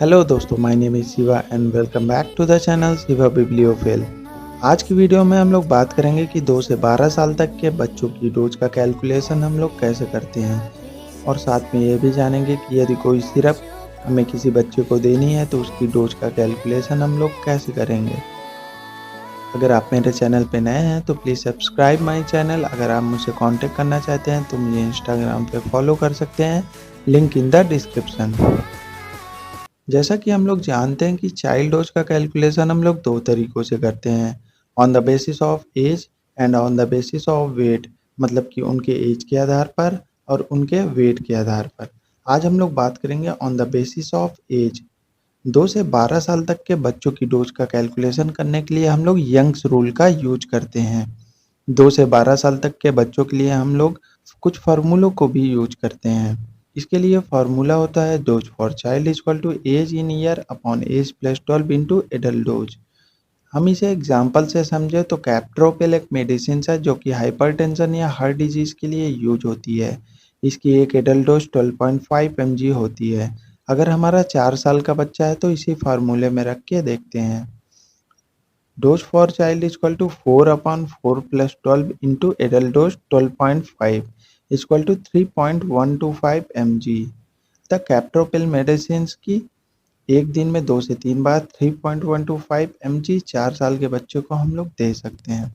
Hello दोस्तों, my name is Shiva and welcome back to the channel Shiva bibliophile. आज की video में हम लोग बात करेंगे कि 2 से 12 साल तक के बच्चों की डोज का कैलकुलेशन हम लोग कैसे करते हैं, और साथ में ये भी जानेंगे कि यदि कोई सिरप हमें किसी बच्चे को देनी है तो उसकी डोज का कैलकुलेशन हम लोग कैसे करेंगे। अगर आप मेरे चैनल पे नए हैं तो प्लीज़ सब्सक्राइब माय चैनल। अगर आप मुझसे कांटेक्ट करना चाहते हैं तो मुझे इंस्टाग्राम पे फॉलो कर सकते हैं, लिंक इन द डिस्क्रिप्शन। जैसा कि हम लोग जानते हैं कि चाइल्ड डोज का कैलकुलेशन हम लोग 2 तरीकों से करते हैं, on the basis of age and on the basis of weight. मतलब कि उनके एज के आधार पर और उनके वेट के आधार पर। आज हम लोग बात करेंगे on the basis of age. 2 से 12 साल तक के बच्चों की डोज का कैलकुलेशन करने के लिए हम लोग यंग्स रूल का यूज करते हैं। 2 से 12 साल तक के बच्चों के लिए हम लोग कुछ फार्मूलों को भी यूज करते हैं। इसके लिए फार्मूला होता है dose for child equal to age in year upon age plus 12 into adult dose. हम इसे एग्जाम्पल से समझे तो कैप्ट्रोपिल एक मेडिसिन है जो कि हाइपरटेंशन या हार्ट डिजीज के लिए यूज होती है। इसकी एक एडल्ट डोज 12.5 mg होती है। अगर हमारा 4 साल का बच्चा है तो इसी फार्मूले में रख के देखते हैं। Dose for child equal to 4/4 plus 12 into adult dose 12.5 equal to 3.125 mg। The captopril medicine की एक दिन में 2 से 3 बार 3.125 mg 4 साल के बच्चों को हम लोग दे सकते हैं।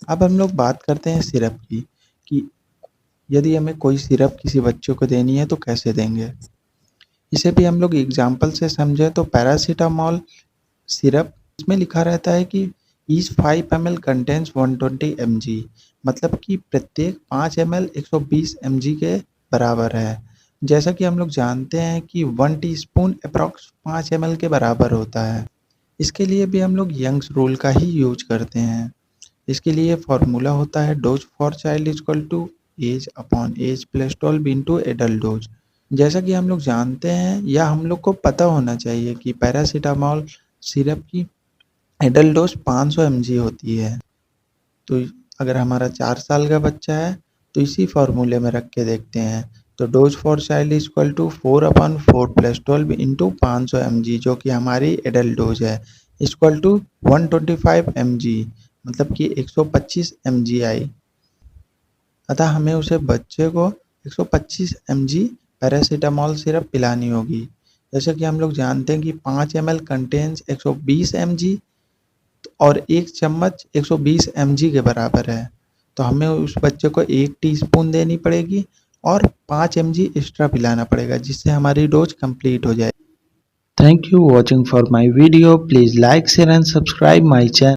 अब हम लोग बात करते हैं सिरप की, कि यदि हमें कोई सिरप किसी बच्चे को देनी है तो कैसे देंगे। इसे भी हम लोग एग्जाम्पल से समझे तो पैरासीटामोल सिरप, इसमें लिखा रहता है कि ईच 5 ml कंटेन्स 120 mg। मतलब कि प्रत्येक 5 ml 120 mg के बराबर है। जैसा कि हम लोग जानते हैं कि 1 टीस्पून अप्रॉक्स 5 ml के बराबर होता है। इसके लिए भी हम लोग यंग्स रूल का ही यूज करते हैं। इसके लिए फॉर्मूला होता है dose for child equal to age upon age plus 12 into adult dose. जैसा कि हम लोग जानते हैं या हम लोग को पता होना चाहिए कि पैरासीटामोल सिरप की एडल्ट डोज 500 mg होती है। तो अगर हमारा 4 साल का बच्चा है तो इसी फार्मूले में रख के देखते हैं। तो dose for child equal to 4/4 plus 12 into 500 mg जो कि हमारी एडल्ट डोज है, इक्वल टू 125 mg, मतलब कि 125 mg आई। अतः हमें उसे बच्चे को 125 mg पैरासीटामोल सिरप पिलानी होगी। जैसे कि हम लोग जानते हैं कि 5 ml कंटेन्स 120 mg और एक चम्मच 120 mg के बराबर है। तो हमें उस बच्चे को 1 टीस्पून देनी पड़ेगी और 5 mg एक्स्ट्रा पिलाना पड़ेगा, जिससे हमारी डोज कंप्लीट हो जाए। Thank you watching for my video. Please like share and subscribe my channel.